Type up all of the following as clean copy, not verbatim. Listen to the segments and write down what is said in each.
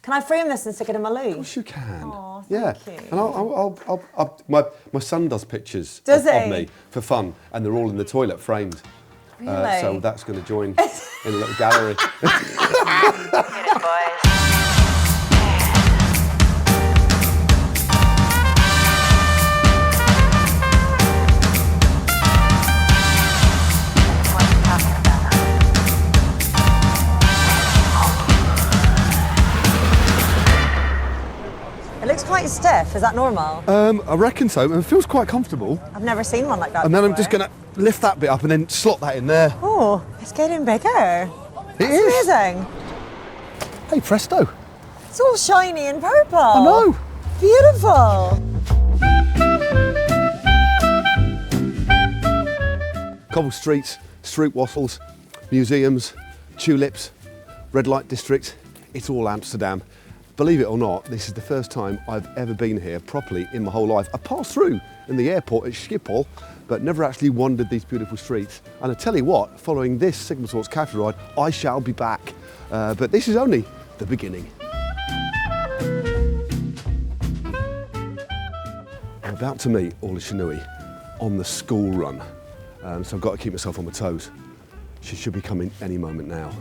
Can I frame this and stick it in my loo? Of course you can. Oh, yeah. thank you. And my son does pictures Does of he? me for fun, and they're all in the toilet framed. Really? So that's going to join in a little gallery. It looks quite stiff. Is that normal? I reckon so. It feels quite comfortable. I've never seen one like that And then before. I'm just going to lift that bit up and then slot that in there. Oh, it's getting bigger. It is. Amazing. Hey, presto. It's all shiny and purple. I know. Beautiful. Cobble streets, street waffles, museums, tulips, red light district. It's all Amsterdam. Believe it or not, this is the first time I've ever been here properly in my whole life. I passed through in the airport at Schiphol, but never actually wandered these beautiful streets. And I tell you what, following this Sigma Sports Café Ride, I shall be back. But this is only the beginning. I'm about to meet Orla Chennaoui on the school run. So I've got to keep myself on my toes. She should be coming any moment now.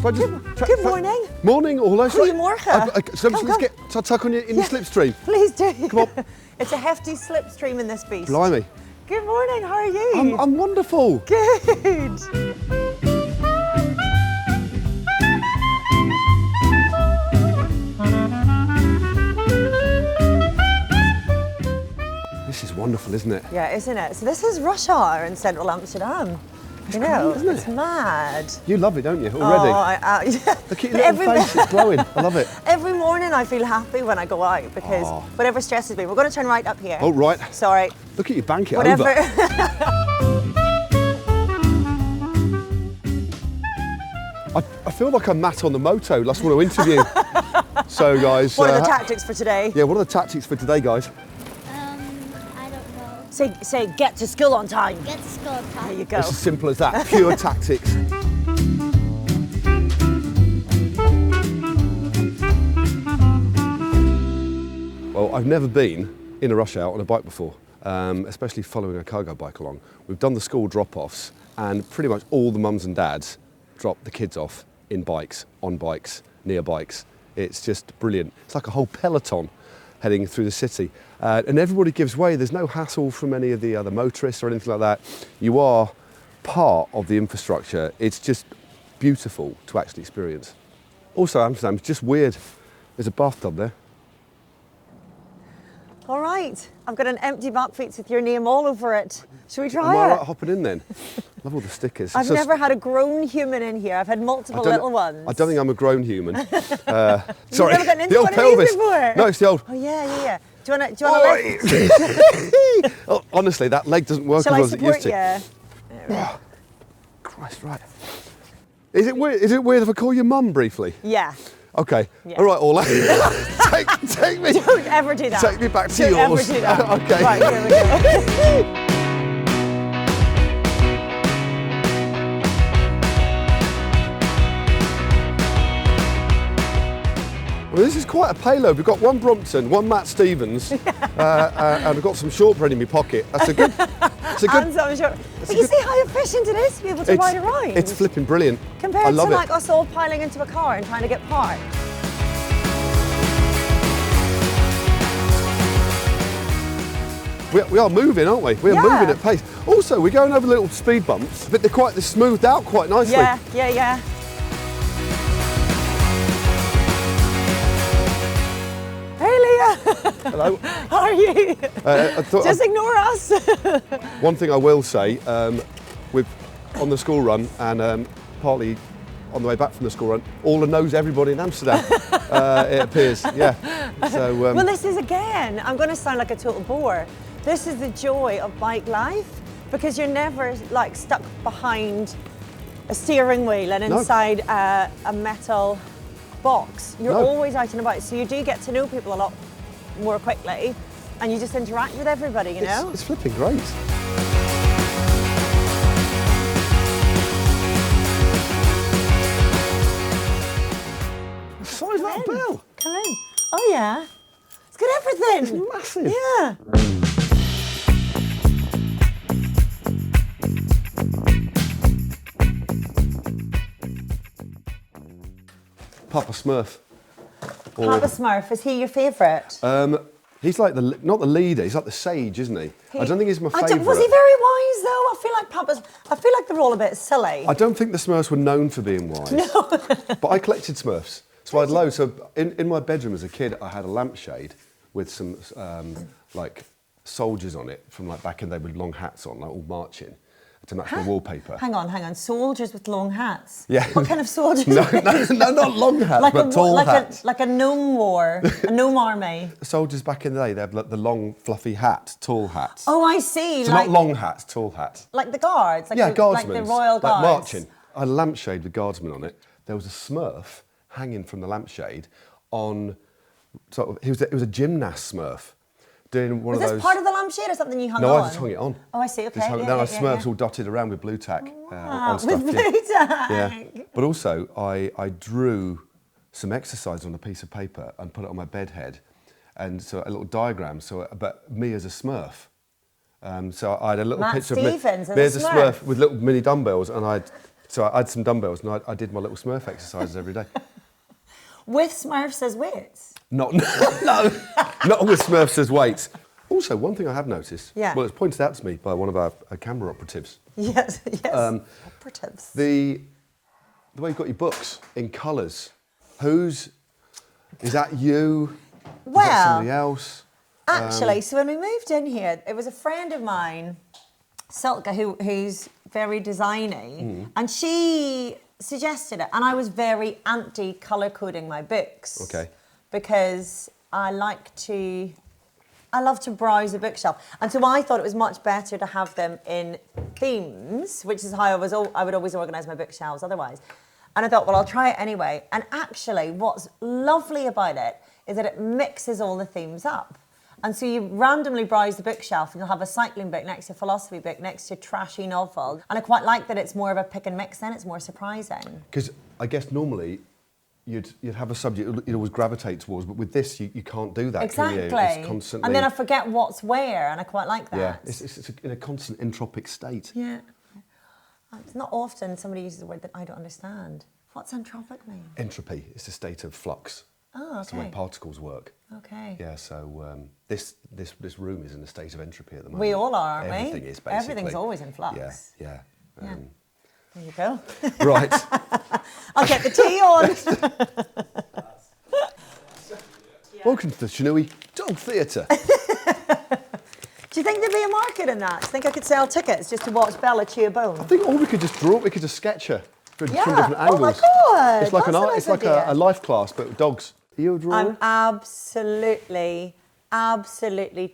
Good morning. Morning, Orla. Goedemorgen. So Come. let's get tuck on you in the slipstream. Please do. Come on. It's a hefty slipstream in this beast. Blimey. Good morning, how are you? I'm wonderful. Good. This is wonderful, isn't it? Yeah, isn't it? So this is rush hour in central Amsterdam. You know, great, isn't it? it's mad. You love it, don't you, already? Yeah. Look at your little face, it's glowing. I love it. Every morning I feel happy when I go out because whatever stresses me, we're going to turn right up here. Oh, right. Sorry. Look at you bank it Whatever. over. I feel like I'm Matt on the moto, last one to interview. So, guys. What are the tactics for today? Yeah, what are the tactics for today, guys? I don't know. Say, get to school on time. Get to school on time. There you go. It's as simple as that, pure tactics. Well, I've never been in a rush hour on a bike before, especially following a cargo bike along. We've done the school drop-offs and pretty much all the mums and dads drop the kids off in bikes, on bikes, near bikes. It's just brilliant. It's like a whole peloton heading through the city. And everybody gives way. There's no hassle from any of the other motorists or anything like that. You are part of the infrastructure. It's just beautiful to actually experience. Also, Amsterdam's just weird. There's a bathtub there. All right, I've got an empty bucket with your name all over it. Should we Am try I it? right hopping in then? Love all the stickers. I've never had a grown human in here. I've had multiple little ones. I don't think I'm a grown human. Sorry, never gotten into the old one of these pelvis. before? No, it's the old. Oh yeah. Do you want to Oh, honestly, that leg doesn't work Shall as I well as it used support to. you? Christ, right. Is it weird? Is it weird if I call you mum briefly? Yeah. Okay. Yeah. All right, Orla. take me. Don't ever do that. Take me back to Don't yours. ever do that. Okay. Right, here we go. Well, this is quite a payload. We've got one Brompton, one Matt Stevens, and I've got some shortbread in my pocket. That's a good. And some short. But you see how efficient it is to be able to ride around. It's flipping brilliant. Compared I love to it. like us all piling into a car and trying to get parked. We are moving, aren't we? We are moving at pace. Also, we're going over little speed bumps, but they're smoothed out quite nicely. Yeah. Hey Leah! Hello. How are you? Just I ignore us. one thing I will say, on the school run and partly on the way back from the school run, Orla knows everybody in Amsterdam, it appears, yeah. So, well, this is again, I'm going to sound like a total bore. This is the joy of bike life because you're never like stuck behind a steering wheel and inside a metal box. You're always out and about, so you do get to know people a lot more quickly and you just interact with everybody, you know? It's flipping great. yeah. It's got everything. It's massive. Yeah. Papa Smurf. Papa Smurf, is he your favourite? He's like not the leader. He's like the sage, isn't he? I don't think he's my favourite. Was he very wise though? I feel like they're all a bit silly. I don't think the Smurfs were known for being wise. No. But I collected Smurfs. So I had loads. So in my bedroom as a kid, I had a lampshade with some like soldiers on it from like back in the day with long hats on, like all marching to match the wallpaper. Hang on. Soldiers with long hats? Yeah. What kind of soldiers? No, not long hats, but tall hats. Like a gnome war, a gnome army. Soldiers back in the day, they had like, the long, fluffy hat, tall hats. Oh, I see. So not long hats, tall hats. Like the guards? Guardsmen. Like the royal guards? Like marching. I had a lampshade with guardsmen on it. There was a Smurf hanging from the lampshade on... Sort of, it was a gymnast Smurf. Doing one was of this those... part of the lampshade or something you hung on? No, I just hung it on. Oh, I see, okay. Then I Smurfs all dotted around with blue tack on stuff. With blue tack? Yeah. But also, I drew some exercise on a piece of paper and put it on my bed head. And so a little diagram, but me as a Smurf. So I had a little picture of me as a Smurf with little mini dumbbells, and I had some dumbbells, and I did my little Smurf exercises every day. With Smurfs as weights? Not with Smurfs as weights. Also, one thing I have noticed, well, it's pointed out to me by one of our camera operatives. Yes. Operatives. The way you've got your books in colours. Is that you? Well, is that somebody else? Actually, so when we moved in here, it was a friend of mine, Silke, who's very designy, and she suggested it, and I was very anti colour coding my books. Okay. Because I love to browse a bookshelf, and so I thought it was much better to have them in themes, which is how I would always organise my bookshelves otherwise. And I thought, well, I'll try it anyway. And actually, what's lovely about it is that it mixes all the themes up. And so you randomly browse the bookshelf and you'll have a cycling book next to a philosophy book, next to a trashy novel. And I quite like that it's more of a pick and mix then, it's more surprising. Because I guess normally you'd have a subject you'd always gravitate towards, but with this you can't do that, exactly. can you? It's constantly... And then I forget what's where, and I quite like that. Yeah, it's in a constant entropic state. Yeah. It's not often somebody uses a word that I don't understand. What's entropic mean? Entropy is the state of flux. Oh, okay. It's the way particles work. Okay. Yeah, so this room is in a state of entropy at the moment. We all are, aren't we? Everything is, basically. Everything's always in flux. Yeah. There you go. Right. I'll get the tea on. Welcome to the Chennaoui Dog Theatre. Do you think there'd be a market in that? Do you think I could sell tickets just to watch Bella chew a bone? I think, or we could just draw it, we could just sketch her from different angles. Oh my God! It's like That's it's like a life class, but with dogs. Are you a drawer? I'm absolutely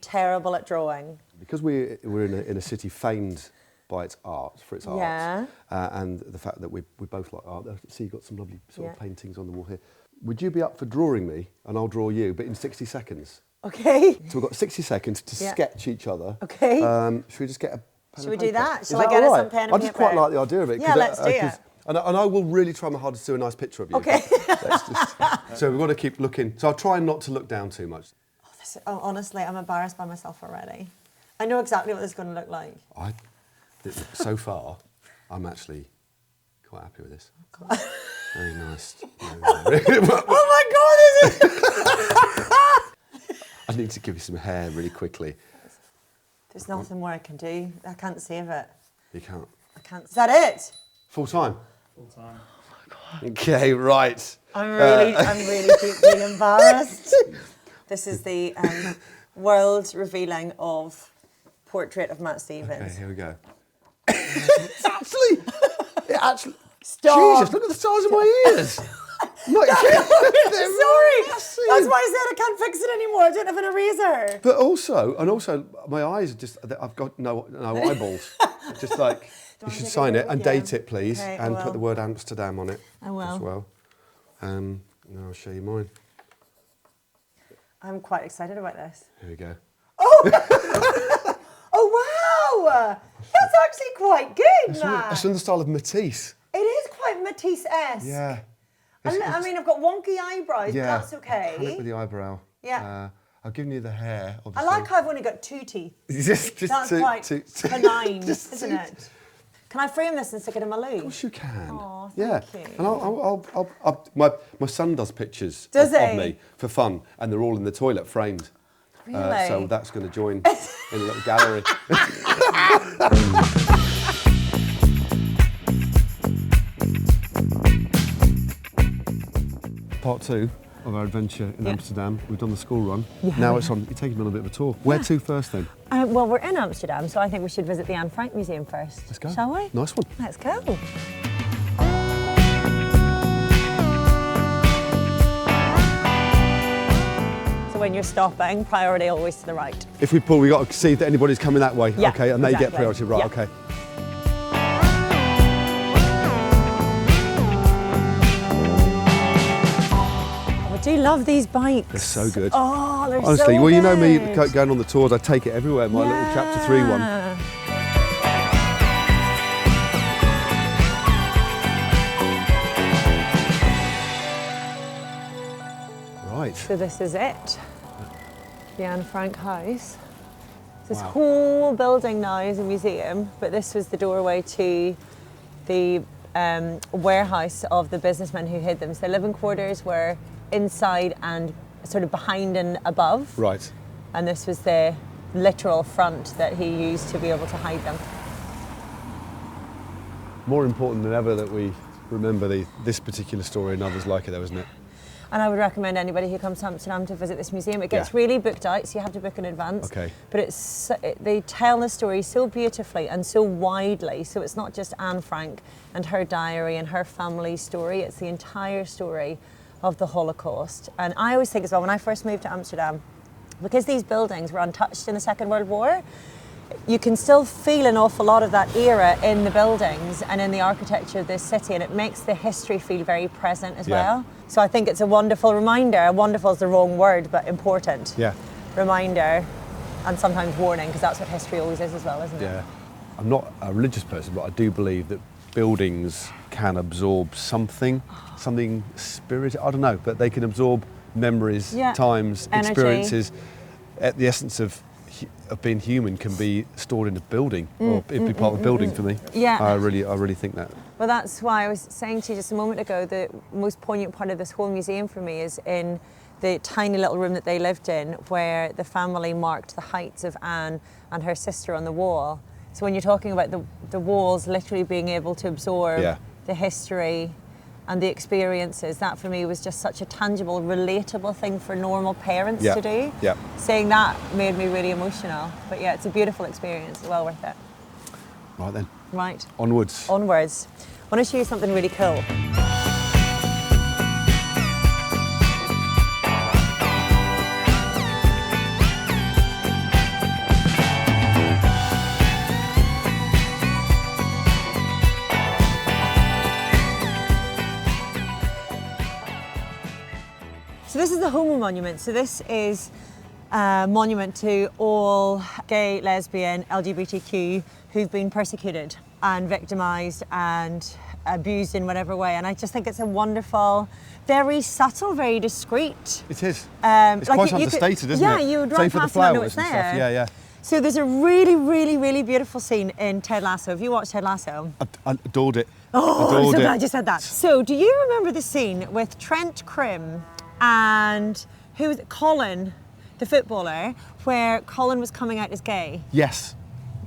terrible at drawing. Because we're in a city famed by its art, for its art, and the fact that we both like art. See, you've got some lovely sort of paintings on the wall here. Would you be up for drawing me, and I'll draw you, but in 60 seconds? Okay. So we've got 60 seconds to sketch each other. Okay. Should we just get a pen Should and we paper? do that? Shall Is I get us all some pen and paper? I just quite like the idea of it. Yeah, let's do it. And I will really try my hardest to do a nice picture of you. Okay. So we've got to keep looking. So I'll try not to look down too much. Honestly, I'm embarrassed by myself already. I know exactly what this is going to look like. So far, I'm actually quite happy with this. Oh, Very nice. Oh my God, is it? I need to give you some hair really quickly. There's nothing more I can do. I can't save it. You can't. I can't. Is that it? Full time? Full time. Oh my God. Okay, right. I'm really deeply embarrassed. This is the world revealing of Portrait of Matt Stevens. Okay, here we go. It actually. Stop. Jesus, look at the size of my ears. Sorry. That's why I said I can't fix it anymore. I don't have an eraser. But also my eyes are just, I've got no eyeballs. Just like, you should sign it and date it, please, okay, and put the word Amsterdam on it I will. as well. And I'll show you mine. I'm quite excited about this. Here we go. Oh! Oh, wow! That's actually quite good, Matt. It's in the style of Matisse. It is quite Matisse-esque. Yeah. I mean, I've got wonky eyebrows, Yeah. but that's okay. Hand it with the eyebrow. Yeah. I've given you the hair, I obviously. like how I've only got 2 teeth. just That's two, quite two- benign, just isn't two- it? Can I frame this and stick it in my loo? Of course you can. Aw, yeah. thank you. And my son does pictures Does of he? me for fun, and they're all in the toilet framed. Really? So that's going to join in a little gallery. Part 2 of our adventure in Amsterdam. We've done the school run. Yeah. Now it's on. You're taking me on a bit of a tour. Where to first then? Well, we're in Amsterdam, so I think we should visit the Anne Frank Museum first. Let's go. Shall we? Nice one. Let's go. So when you're stopping, priority always to the right. If we pull, we got to see that anybody's coming that way. Yeah, okay, and they get exactly. priority. Right. Yeah. Okay. I do love these bikes. They're so good. Oh, they're Honestly, so good. well, you know me going on the tours, I take it everywhere. My little chapter 3 one. Right. So this is it, the Anne Frank house. This Wow. whole building now is a museum, but this was the doorway to the warehouse of the businessmen who hid them. So the living quarters were inside and sort of behind and above. Right. And this was the literal front that he used to be able to hide them. More important than ever that we remember this particular story and others like it, though, isn't it? And I would recommend anybody who comes to Amsterdam to visit this museum. It gets Yeah. really booked out, so you have to book in advance. Okay. But they tell the story so beautifully and so widely. So it's not just Anne Frank and her diary and her family's story. It's the entire story of the Holocaust. And I always think as well, when I first moved to Amsterdam, because these buildings were untouched in the Second World War, you can still feel an awful lot of that era in the buildings and in the architecture of this city, and it makes the history feel very present as well. So I think it's a wonderful reminder. Wonderful is the wrong word, but important. Yeah. Reminder, and sometimes warning, because that's what history always is as well, isn't it? Yeah. I'm not a religious person, but I do believe that buildings can absorb something spiritual. I don't know, but they can absorb memories, times, Energy. experiences. The essence of being human can be stored in a building, or it'd be part of a building for me. Yeah. I really think that. Well, that's why I was saying to you just a moment ago, the most poignant part of this whole museum for me is in the tiny little room that they lived in, where the family marked the heights of Anne and her sister on the wall. So when you're talking about the walls literally being able to absorb the history and the experiences, that for me was just such a tangible, relatable thing for normal parents to do. Yeah. Saying that made me really emotional. But yeah, it's a beautiful experience, well worth it. Right then. Right. Onwards. Onwards. I want to show you something really cool. So this is the Homomonument. So this is a monument to all gay, lesbian, LGBTQ who've been persecuted and victimised and abused in whatever way. And I just think it's a wonderful, very subtle, very discreet. It is. It's It's quite understated, isn't it? Yeah, you would Same run for the past and not know flowers it's and there. stuff. Yeah. So there's a really, really, really beautiful scene in Ted Lasso. Have you watched Ted Lasso? I adored it. Oh, I'm adored so it. glad you said that. So do you remember the scene with Trent Crim and who was it? Colin, the footballer, where Colin was coming out as gay? Yes.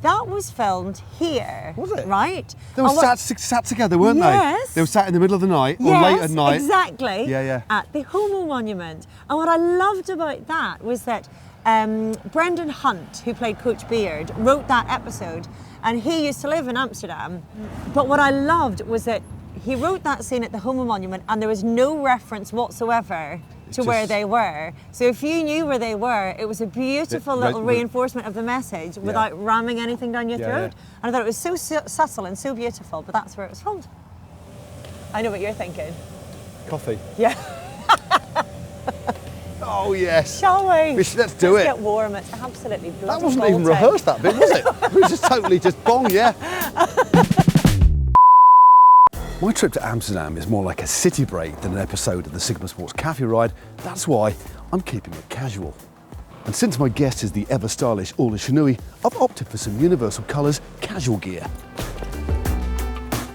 That was filmed here. Was it? Right? They were sat together, weren't Yes. they? They were sat in the middle of the night or late at night. Exactly. Yeah. At the Homomonument. And what I loved about that was that Brendan Hunt, who played Coach Beard, wrote that episode, and he used to live in Amsterdam. But what I loved was that he wrote that scene at the Homomonument, and there was no reference whatsoever to where they were. So if you knew where they were, it was a beautiful little reinforcement of the message without ramming anything down your throat. And I thought it was so subtle and so beautiful, but that's where it was filmed. I know what you're thinking. Coffee. Yeah. Oh yes. Shall we? Let's do it. Get warm. It's absolutely bloody That wasn't even Baltic. rehearsed, that bit, was it? It was just totally just bong, yeah. My trip to Amsterdam is more like a city break than an episode of the Sigma Sports Café Ride. That's why I'm keeping it casual. And since my guest is the ever stylish Orla Chennaoui, I've opted for some Universal Colours casual gear.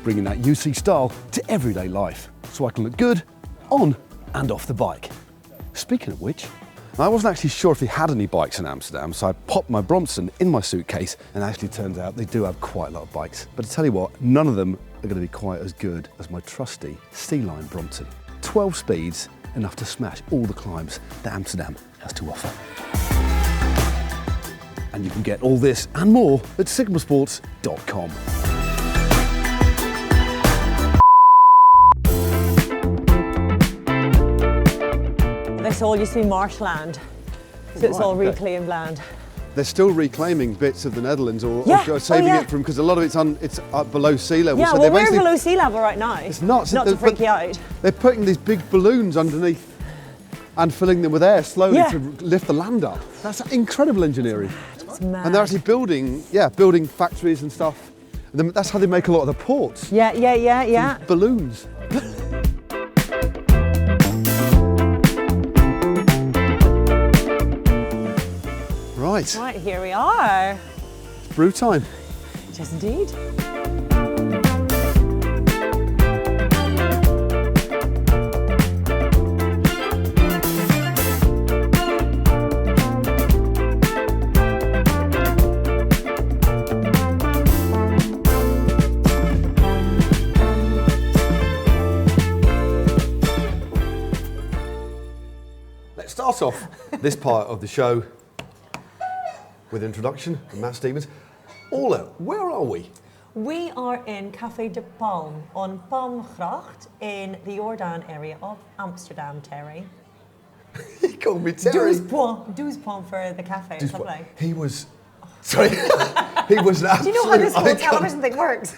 Bringing that UC style to everyday life, so I can look good on and off the bike. Speaking of which, I wasn't actually sure if they had any bikes in Amsterdam, so I popped my Brompton in my suitcase, and actually turns out they do have quite a lot of bikes. But I tell you what, none of them are going to be quite as good as my trusty C-Line Brompton. 12 speeds, enough to smash all the climbs that Amsterdam has to offer. And you can get all this and more at sigmasports.com. This all used to be marshland, so it's all reclaimed land. They're still reclaiming bits of the Netherlands or saving it from, because a lot of it's up below sea level. Yeah, so well, we're below sea level right now. It's nuts. Not to freak you out. They're putting these big balloons underneath and filling them with air slowly to lift the land up. That's incredible engineering. It's mad. And they're actually building factories and stuff. And that's how they make a lot of the ports. Yeah. Balloons. Right, here we are. It's brew time. Yes, indeed. Let's start off this part of the show with introduction from Matt Stevens. Orla, where are we? We are in Café de Palm on Palmgracht in the Jordaan area of Amsterdam, Terry. He called me Terry. 12 points for the cafe, it's lovely. He was, sorry, he was an absolute Do you know how this whole icon. television thing works?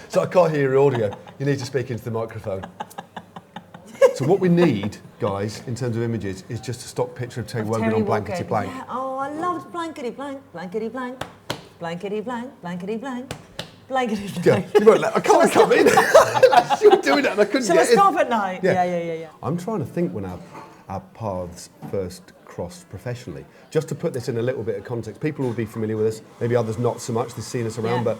So I can't hear your audio. You need to speak into the microphone. So what we need, guys, in terms of images, is just a stock picture of Terry Wogan on Blankety Blank. Yeah. Oh, I loved Blankety Blank, Blankety Blank, Blankety Blank, Blankety Blank, Blankety Blank. Yeah, you won't let, I can't come in. You were doing it and I couldn't Shall get I stop at night? Yeah. Yeah. I'm trying to think when our paths first crossed professionally. Just to put this in a little bit of context, people will be familiar with us, maybe others not so much, they've seen us around, but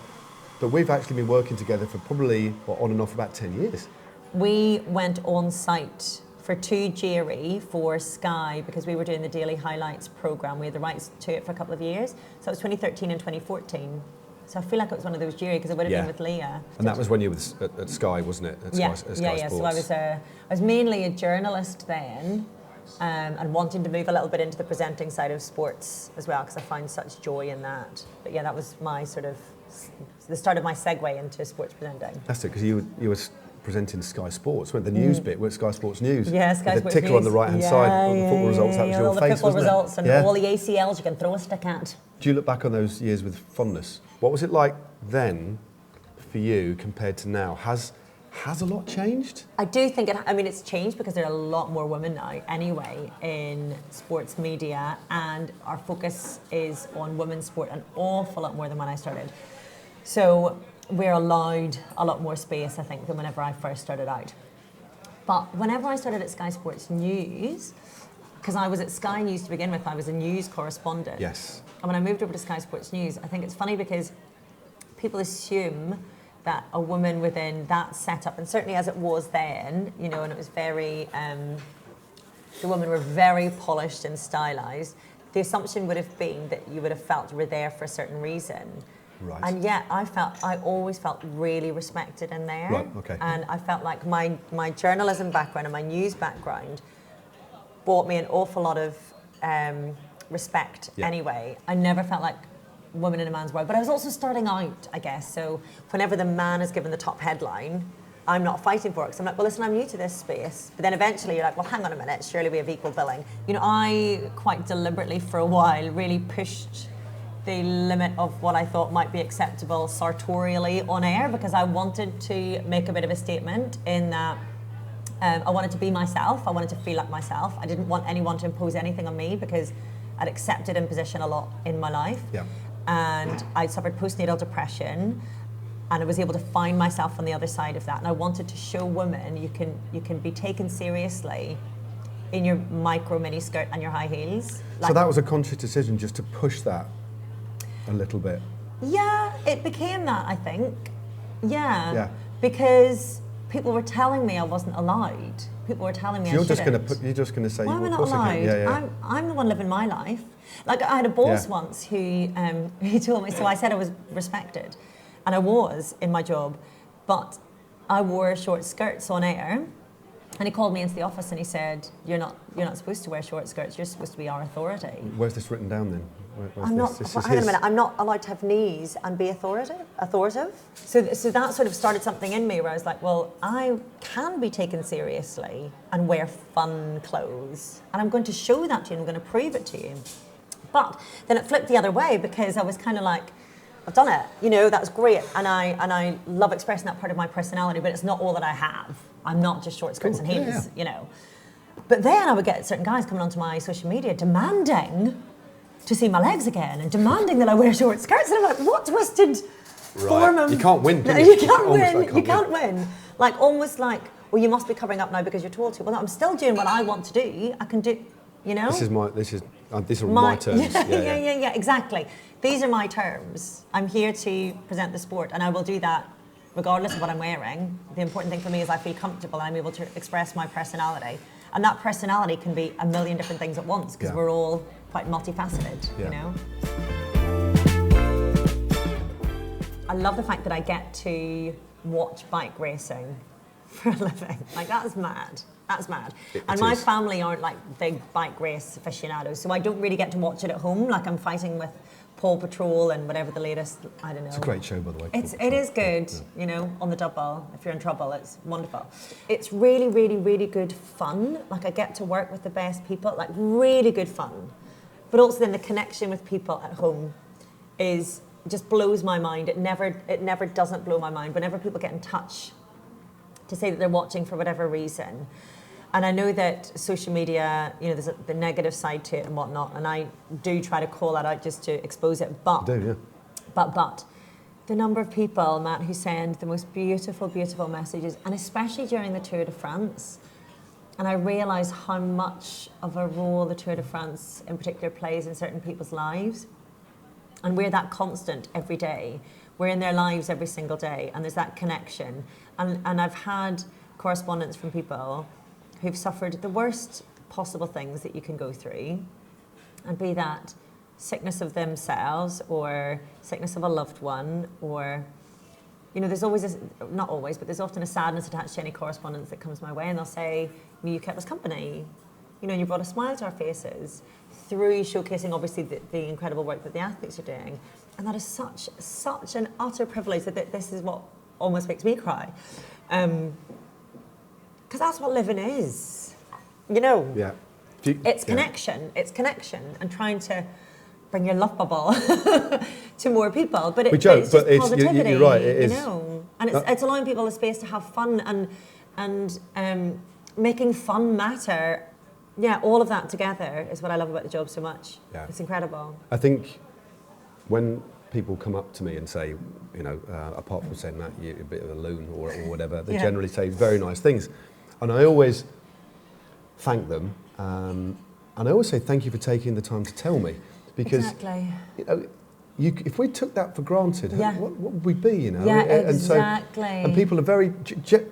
we've actually been working together for probably, on and off, about 10 years. We went on site for 2 Jerry for Sky because we were doing the Daily Highlights programme. We had the rights to it for a couple of years. So it was 2013 and 2014. So I feel like it was one of those Jerry because it would have been with Leah. And that was when you were at Sky, wasn't it? At Sky Sports. So I was mainly a journalist then and wanting to move a little bit into the presenting side of sports as well because I find such joy in that. But yeah, that was my sort of, the start of my segue into sports presenting. That's it, because you were presenting Sky Sports, weren't the news bit, with Sky Sports News. Yeah, Sky Sports News. The ticker on the right-hand side, all the football results, that was your all the face, football wasn't results it? and all the ACLs you can throw a stick at. Do you look back on those years with fondness? What was it like then for you compared to now? Has a lot changed? I do think it's changed because there are a lot more women now anyway in sports media, and our focus is on women's sport an awful lot more than when I started. So we're allowed a lot more space, I think, than whenever I first started out. But whenever I started at Sky Sports News, because I was at Sky News to begin with, I was a news correspondent. Yes. And when I moved over to Sky Sports News, I think it's funny because people assume that a woman within that setup, and certainly as it was then, and it was very, the women were very polished and stylised, the assumption would have been that you would have felt you were there for a certain reason. Right. And yet I always felt really respected in there. Right, okay. And I felt like my journalism background and my news background brought me an awful lot of respect anyway. I never felt like woman in a man's world, but I was also starting out, I guess. So whenever the man is given the top headline, I'm not fighting for it. Because I'm like, well, listen, I'm new to this space. But then eventually you're like, well, hang on a minute, surely we have equal billing. I quite deliberately for a while really pushed the limit of what I thought might be acceptable sartorially on air because I wanted to make a bit of a statement in that I wanted to be myself, I wanted to feel like myself. I didn't want anyone to impose anything on me because I'd accepted imposition a lot in my life. Yeah. And I suffered postnatal depression And I was able to find myself on the other side of that. And I wanted to show women you can be taken seriously in your micro mini skirt and your high heels. So that was a conscious decision just to push that a little bit. Yeah, it became that, I think. Yeah. Because people were telling me I wasn't allowed. People were telling me I shouldn't. You're just going to say, why am I of not course I allowed? can. Yeah. I'm the one living my life. Like I had a boss once who told me, so I said I was respected, and I was in my job, but I wore short skirts on air, and he called me into the office and he said, "You're not supposed to wear short skirts. You're supposed to be our authority." Where's this written down then? I'm not. Hang on a minute. I'm not allowed to have knees and be authoritative. So that sort of started something in me where I was like, well, I can be taken seriously and wear fun clothes, and I'm going to show that to you. And I'm going to prove it to you. But then it flipped the other way because I was kind of like, I've done it. You know, that's great, and I love expressing that part of my personality. But it's not all that I have. I'm not just short skirts and heels. You know. But then I would get certain guys coming onto my social media demanding to see my legs again and demanding that I wear short skirts, and I'm like, what twisted form of... You can't win, can you? You can't win. Like, almost like, well, you must be covering up now because you're told to. Well, no, I'm still doing what I want to do. I can do, you know? These are my terms. Yeah, exactly. These are my terms. I'm here to present the sport, and I will do that regardless of what I'm wearing. The important thing for me is I feel comfortable and I'm able to express my personality. And that personality can be a million different things at once because we're all quite multifaceted, you know? I love the fact that I get to watch bike racing for a living. Like, that's mad. That's mad. And my family aren't like big bike race aficionados, so I don't really get to watch it at home. Like, I'm fighting with Paw Patrol and whatever the latest, I don't know. It's a great show, by the way. It is good, you know, on the double. If you're in trouble, it's wonderful. It's really, really, really good fun. Like, I get to work with the best people, like really good fun. But also then the connection with people at home just blows my mind. It never doesn't blow my mind. Whenever people get in touch to say that they're watching for whatever reason. And I know that social media, you know, there's the negative side to it and whatnot, and I do try to call that out just to expose it. But the number of people, Matt, who send the most beautiful, beautiful messages, and especially during the Tour de France, and I realise how much of a role the Tour de France in particular plays in certain people's lives. And we're that constant every day. We're in their lives every single day, and there's that connection. And I've had correspondence from people who've suffered the worst possible things that you can go through, and be that sickness of themselves or sickness of a loved one, or, you know, there's always, not always, but there's often a sadness attached to any correspondence that comes my way, and they'll say, you kept us company, you know, and you brought a smile to our faces through showcasing, obviously, the incredible work that the athletes are doing. And that is such an utter privilege that this is what almost makes me cry. Because that's what living is, you know. Yeah. It's connection, and trying to bring your love bubble to more people. But it's just positivity, you're right, it is. You know. And it's allowing people the space to have fun and making fun matter. Yeah, all of that together is what I love about the job so much. Yeah. It's incredible. I think when people come up to me and say, you know, apart from saying that you're a bit of a loon or whatever, they generally say very nice things. And I always thank them, and I always say thank you for taking the time to tell me, because you know, if we took that for granted, what would we be? You know, and people are very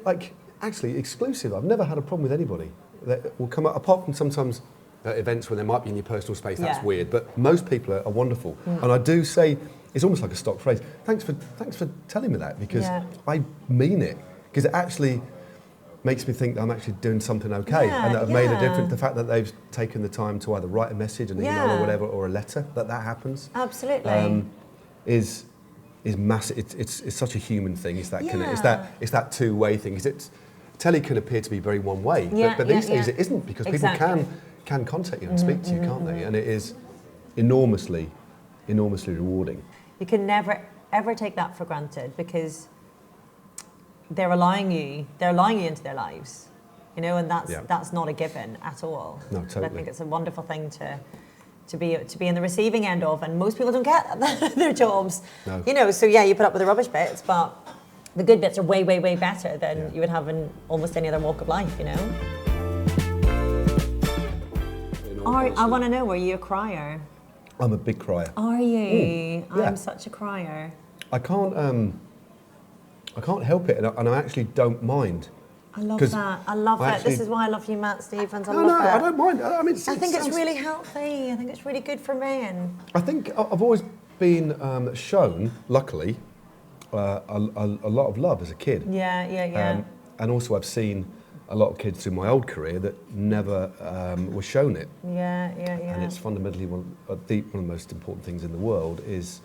like actually exclusive. I've never had a problem with anybody that will come up, apart from sometimes events where they might be in your personal space. That's weird, but most people are wonderful, and I do say it's almost like a stock phrase. Thanks for telling me that, because I mean it, because it actually makes me think that I'm actually doing something okay, and that I've made a difference. The fact that they've taken the time to either write a message, an email or whatever, or a letter, that happens. Absolutely. Is massive. It's such a human thing. It's that it's that two-way thing. Telly can appear to be very one way, but these days it isn't, because people can contact you and speak to you, can't they? And it is enormously rewarding. You can never ever take that for granted, because they're allowing you into their lives, you know, and that's not a given at all. No, totally. But I think it's a wonderful thing to be in the receiving end of, and most people don't get their jobs. No. You know, so yeah, you put up with the rubbish bits, but the good bits are way, way, way better than you would have in almost any other walk of life, you know? I want to know, were you a crier? I'm a big crier. Are you? Yeah. I'm such a crier. I can't help it, and I actually don't mind. I love that. I love it. This is why I love you, Matt Stevens. I love it. I don't mind. I mean, I think it's really healthy. I think it's really good for men. I think I've always been shown, luckily, a lot of love as a kid. Yeah. And also I've seen a lot of kids through my old career that never were shown it. Yeah. And it's fundamentally one of the most important things in the world is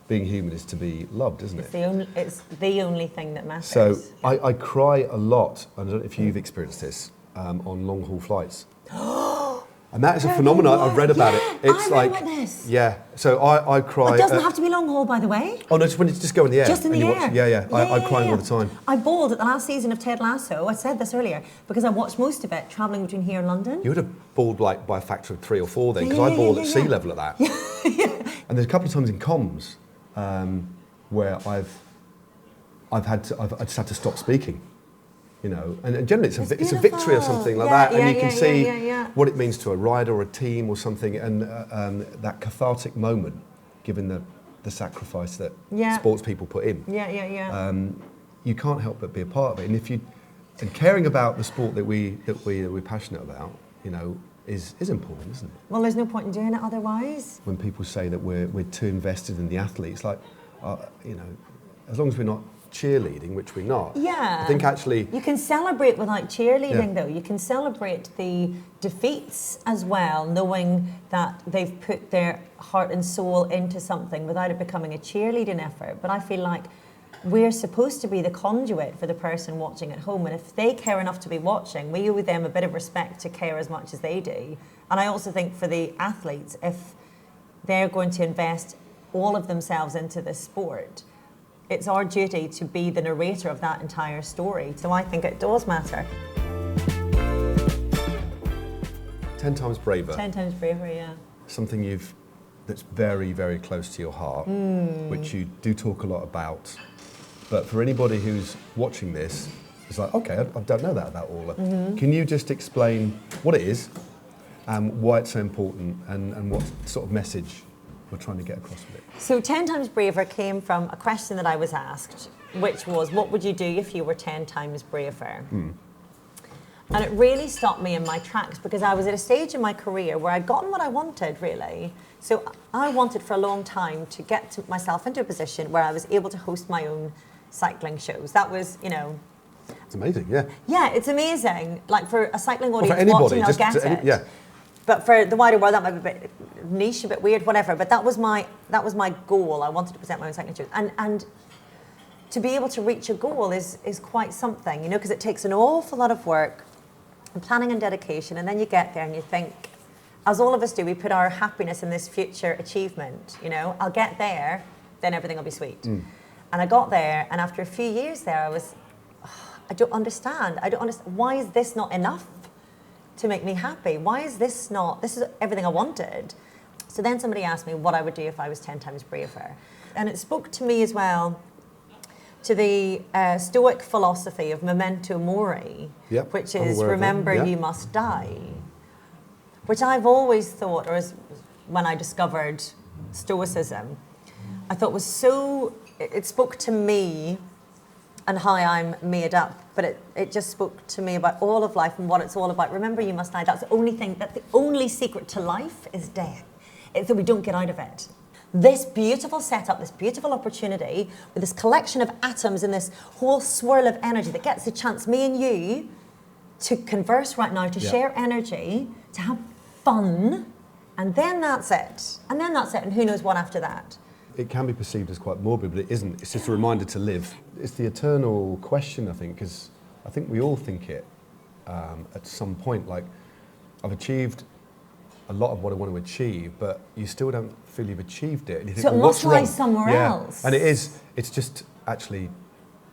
being human is to be loved, isn't it? It's the only thing that matters. So I cry a lot, I don't know if you've experienced this, on long haul flights. And that is a phenomenon, I've read about it. It's I read about this. Yeah, so I cry. It doesn't have to be long haul, by the way. Oh no, it's when it's just go in the air. Just in the air. I'm crying all the time. I bawled at the last season of Ted Lasso, I said this earlier, because I watched most of it travelling between here and London. You would have bawled like by a factor of 3 or 4 then, because I bawled at sea level at that. And there's a couple of times in comms where I've just had to stop speaking, you know, and generally it's a victory or something like that, and you can see what it means to a rider or a team or something, and that cathartic moment, given the sacrifice that sports people put in. You can't help but be a part of it, and caring about the sport that we're passionate about, you know, is important, isn't it? Well, there's no point in doing it otherwise. When people say that we're too invested in the athletes, like, you know, as long as we're not cheerleading, which we're not. Yeah. I think actually... You can celebrate without cheerleading, though. You can celebrate the defeats as well, knowing that they've put their heart and soul into something without it becoming a cheerleading effort. But I feel like we're supposed to be the conduit for the person watching at home, and if they care enough to be watching, we owe them a bit of respect to care as much as they do. And I also think for the athletes, if they're going to invest all of themselves into this sport, it's our duty to be the narrator of that entire story. So I think it does matter. 10 times braver. 10 times braver, yeah. Something that's very, very close to your heart, which you do talk a lot about. But for anybody who's watching this, it's like, okay, I don't know that about Orla. Can you just explain what it is and why it's so important and what sort of message we're trying to get across with it? So 10 times braver came from a question that I was asked, which was, what would you do if you were 10 times braver? And it really stopped me in my tracks, because I was at a stage in my career where I'd gotten what I wanted, really. So I wanted for a long time to get myself into a position where I was able to host my own cycling shows. That was, you know... It's amazing, yeah. Yeah, it's amazing. Like, for a cycling audience for anybody, watching, I'll get it. Yeah. But for the wider world, that might be a bit niche, a bit weird, whatever. But that was my goal. I wanted to present my own cycling shows. And to be able to reach a goal is quite something, you know, because it takes an awful lot of work and planning and dedication. And then you get there and you think, as all of us do, we put our happiness in this future achievement, you know. I'll get there, then everything will be sweet. And I got there, and after a few years there, I was, I don't understand. Why is this not enough to make me happy? Why is this not, this is everything I wanted. So then somebody asked me what I would do if I was 10 times braver. And it spoke to me as well, to the Stoic philosophy of memento mori, which is remember you must die, which I've always thought, or as when I discovered Stoicism, I thought was so, it spoke to me and how I'm made up, but it just spoke to me about all of life and what it's all about. Remember, you must die. That's the only thing, that the only secret to life is death. It's that we don't get out of it. This beautiful setup, this beautiful opportunity, with this collection of atoms and this whole swirl of energy that gets the chance, me and you, to converse right now, to share energy, to have fun, and then that's it. And then that's it, and who knows what after that. It can be perceived as quite morbid, but it isn't. It's just a reminder to live. It's the eternal question, I think, because I think we all think it at some point, like, I've achieved a lot of what I want to achieve, but you still don't feel you've achieved it. And you think, so it well, must lie somewhere else. And it's just actually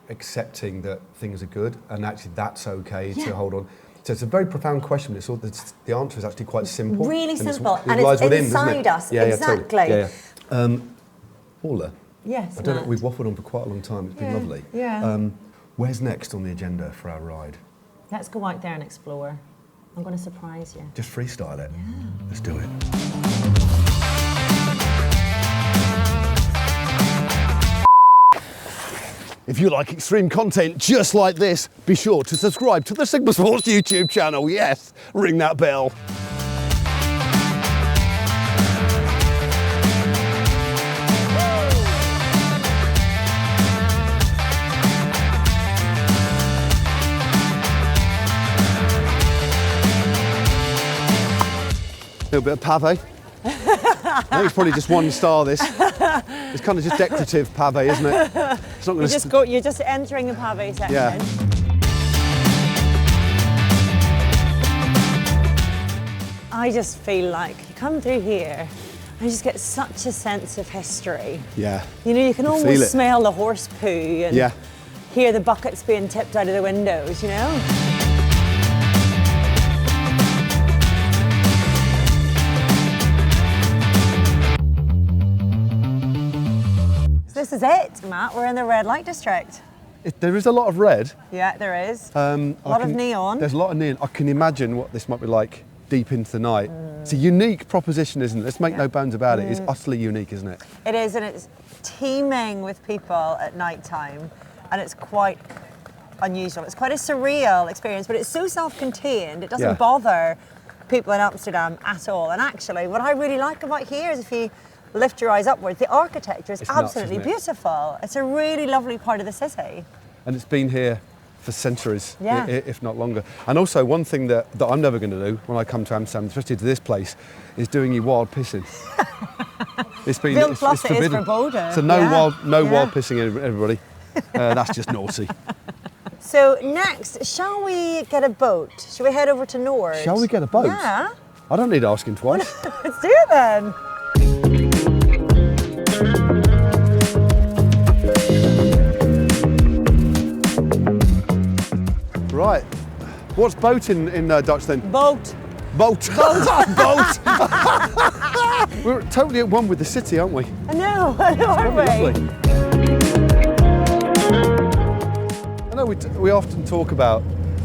accepting that things are good, and actually that's okay to hold on. So it's a very profound question, but the answer is actually quite simple. Really simple, and it's inside inside us. Yeah, exactly. Yeah, totally. Orla, Yes, I don't know, Matt. we've waffled on for quite a long time. It's been lovely. Yeah. Where's next on the agenda for our ride? Let's go out there and explore. I'm going to surprise you. Just freestyle it. Yeah. Let's do it. If you like extreme content just like this, be sure to subscribe to the Sigma Sports YouTube channel. Yes, ring that bell. A little bit of pave. I think it's probably just one star, this. It's kind of just decorative pave, isn't it? It's not going to... You're just entering the pave section. Yeah. I just feel like you come through here and you just get such a sense of history. Yeah. You know, you can feel almost it. smell the horse poo and Yeah. hear the buckets being tipped out of the windows, you know? This is it, Matt. We're in the red light district. There is a lot of red. Yeah, there is. A lot of neon. There's a lot of neon. I can imagine what this might be like deep into the night. It's a unique proposition, isn't it? Let's make no bones about it. It's utterly unique, isn't it? It is, and it's teeming with people at night time, and it's quite unusual. It's quite a surreal experience, but it's so self-contained. It doesn't Yeah. bother people in Amsterdam at all. And actually, what I really like about here is if you lift your eyes upwards, the architecture is It's nuts, absolutely isn't it? beautiful. It's a really lovely part of the city. And it's been here for centuries, Yeah. if not longer. And also one thing that I'm never going to do when I come to Amsterdam, especially to this place, is doing you wild pissing. It's been Bill it's Plus it is forbidden. verboden. So no Yeah. wild pissing, everybody. That's just naughty. So next, shall we get a boat? Shall we head over to Nord? Shall we get a boat? Yeah. I don't need asking twice. Let's do it then. Right. What's boat in Dutch then? Boat. Boat. Boat. We're totally at one with the city, aren't we? I know, aren't we? Lovely. I know we often talk about,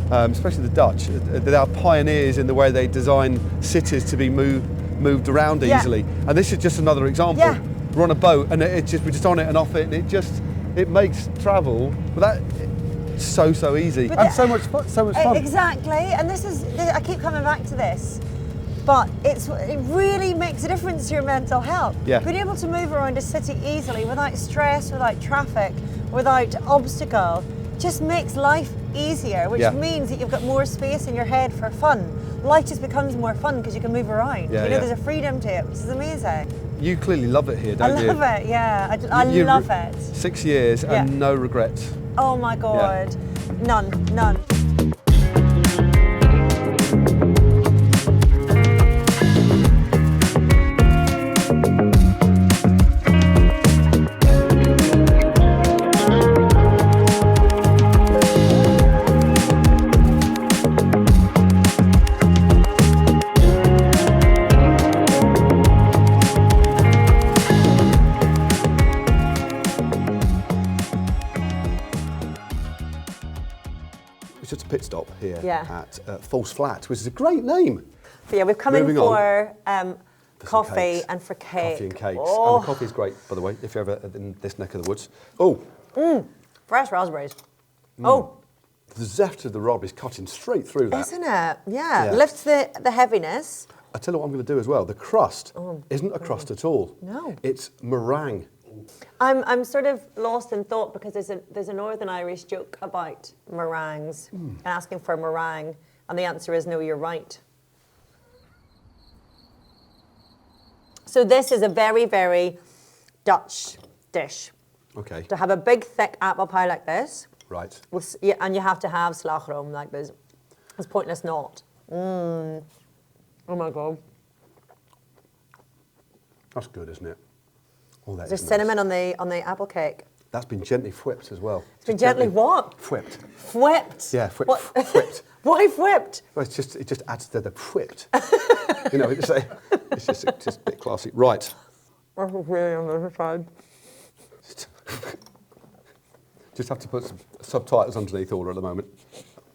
especially the Dutch, they are pioneers in the way they design cities to be moved around Yeah. easily. And this is just another example. Yeah. We're on a boat and we're just on it and off it, and it makes travel so easy But and so much fun. Exactly, and I keep coming back to this, but it really makes a difference to your mental health. Yeah. Being able to move around a city easily without stress, without traffic, without obstacle, just makes life easier, which Yeah. means that you've got more space in your head for fun. Life just becomes more fun because you can move around. Yeah, you know, yeah. there's a freedom to it, which is amazing. You clearly love it here, I don't you? love it, yeah, I love it. 6 years Yeah. and no regrets. Oh my God, none. It's just a pit stop here Yeah. at False Flat, which is a great name. But yeah, we've come Moving in on. for For some coffee cakes. and for cake. Coffee and cakes. Oh, And the coffee's great, by the way, if you're ever in this neck of the woods. Oh, fresh raspberries. Oh, the zest of the rob is cutting straight through that. isn't it? Yeah. Yeah. Lifts the heaviness. I tell you what I'm going to do as well. The crust isn't a crust at all. No. It's meringue. I'm sort of lost in thought because there's a Northern Irish joke about meringues and asking for a meringue, and the answer is no, you're right. So this is a very, very Dutch dish. Okay, To have a big, thick apple pie like this, right. and you have to have slagroom like this. It's pointless not. Oh my God. That's good, isn't it? Oh, that Is there is nice. cinnamon on the apple cake? That's been gently whipped as well. It's been gently what? Whipped. Whipped? Yeah, What? whipped. Why whipped? Well, it just adds to the whipped. You know, it's just a bit classy. Right. Really on the other side. Just have to put some subtitles underneath Orla at the moment.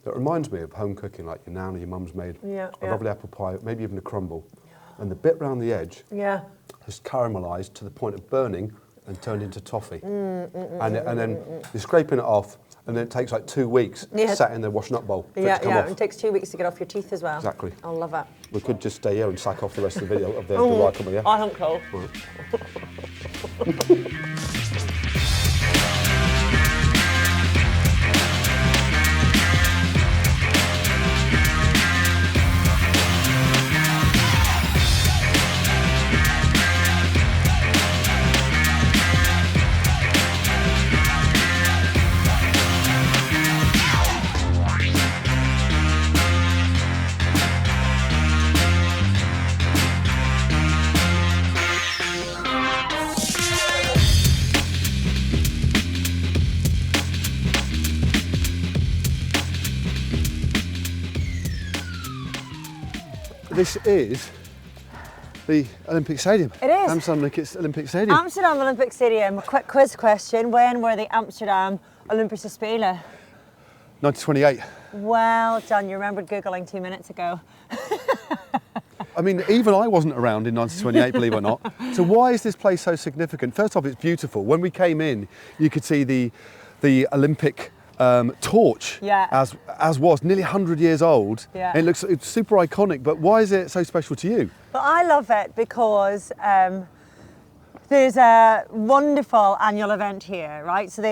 It reminds me of home cooking, like your nan or your mum's made a lovely apple pie, maybe even a crumble. And the bit round the edge has caramelised to the point of burning and turned into toffee. And then you're scraping it off, and then it takes like 2 weeks sat in the washing up bowl for it to come off. It takes 2 weeks to get off your teeth as well. Exactly. I love it. We could just stay here and sack off the rest of the video of the ride, couldn't we? Yeah? I think so. This is the Olympic Stadium. It is. Amsterdam Olympic Stadium. Amsterdam Olympic Stadium. A quick quiz question. When were the Amsterdam Olympische Spelen? 1928. Well done. You remembered Googling 2 minutes ago. I mean, even I wasn't around in 1928, believe it or not. So why is this place so significant? First off, it's beautiful. When we came in, you could see the Olympic torch, as was nearly 100 years old. Yeah. And it's super iconic, but why is it so special to you? Well, I love it because there's a wonderful annual event here, right? So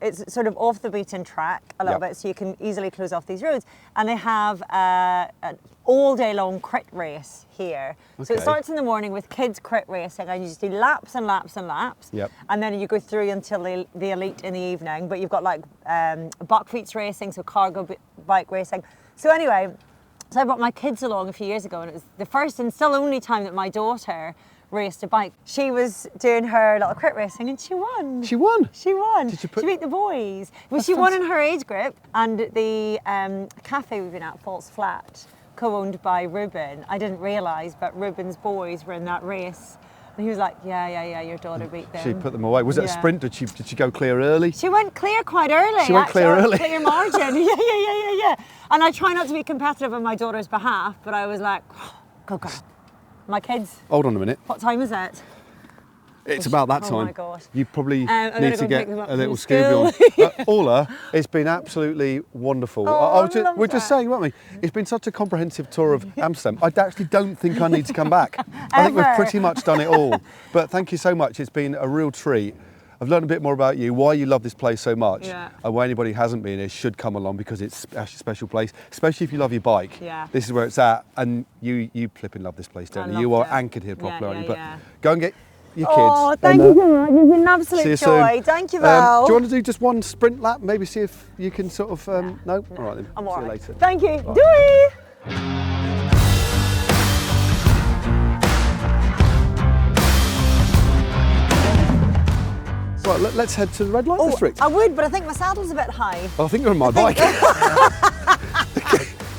it's sort of off the beaten track a little bit, so you can easily close off these roads. And they have an all day long crit race here. Okay. So it starts in the morning with kids crit racing, and you just do laps and laps and laps. Yep. And then you go through until the elite in the evening. But you've got like buckwheats racing, so cargo bike racing. So anyway, so I brought my kids along a few years ago, and it was the first and still only time that my daughter raced a bike. She was doing her little crit racing and she won. She won? She won. Did you She beat the boys. Well, she won in her age group, and the cafe we've been at, False Flat, co-owned by Ruben. I didn't realise, but Ruben's boys were in that race. And he was like, yeah, your daughter beat them. She put them away. Was it a sprint? Did she go clear early? She went clear quite early. She went clear early? Clear margin. Yeah. And I try not to be competitive on my daughter's behalf, but I was like, go girl. My kids. Hold on a minute. What time is it? It's about that time. Oh my God. You probably need to get a little from Scooby on. Orla, it's been absolutely wonderful. We're just saying, weren't we? It's been such a comprehensive tour of Amsterdam. I actually don't think I need to come back. I think we've pretty much done it all. But thank you so much. It's been a real treat. I've learned a bit more about you, why you love this place so much, and why anybody who hasn't been here should come along, because it's a special place, especially if you love your bike. Yeah. This is where it's at, and you flipping love this place, don't you? You are anchored here properly, aren't you? But go and get your kids. Oh, thank you so much. It's been an absolute joy. Thank you, Val. Do you want to do just one sprint lap? Maybe see if you can sort of, no? All right then, I'm see all you right. later. Thank you. Bye. Doei. Right, let's head to the red light district. I would, but I think my saddle's a bit high. Oh, I think you're on my bike.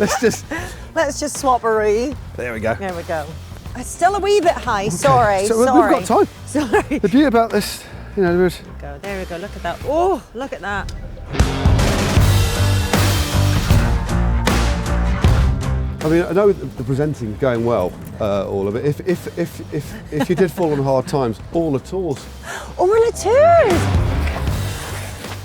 Let's just swap a route. There we go. There we go. It's still a wee bit high. Okay. Sorry. So we've got time. Sorry. The beauty about this, There we go. Look at that. Oh, look at that. I mean, I know the presenting's going well, all of it. If you did fall on hard times, Orla Tours. Orla Tours!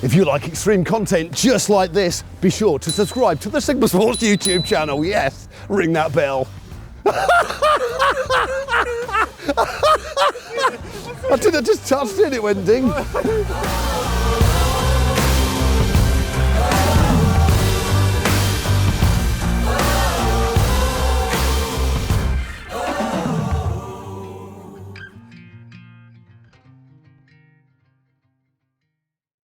If you like extreme content just like this, be sure to subscribe to the Sigma Sports YouTube channel. Yes, ring that bell. I just touched it, it went ding.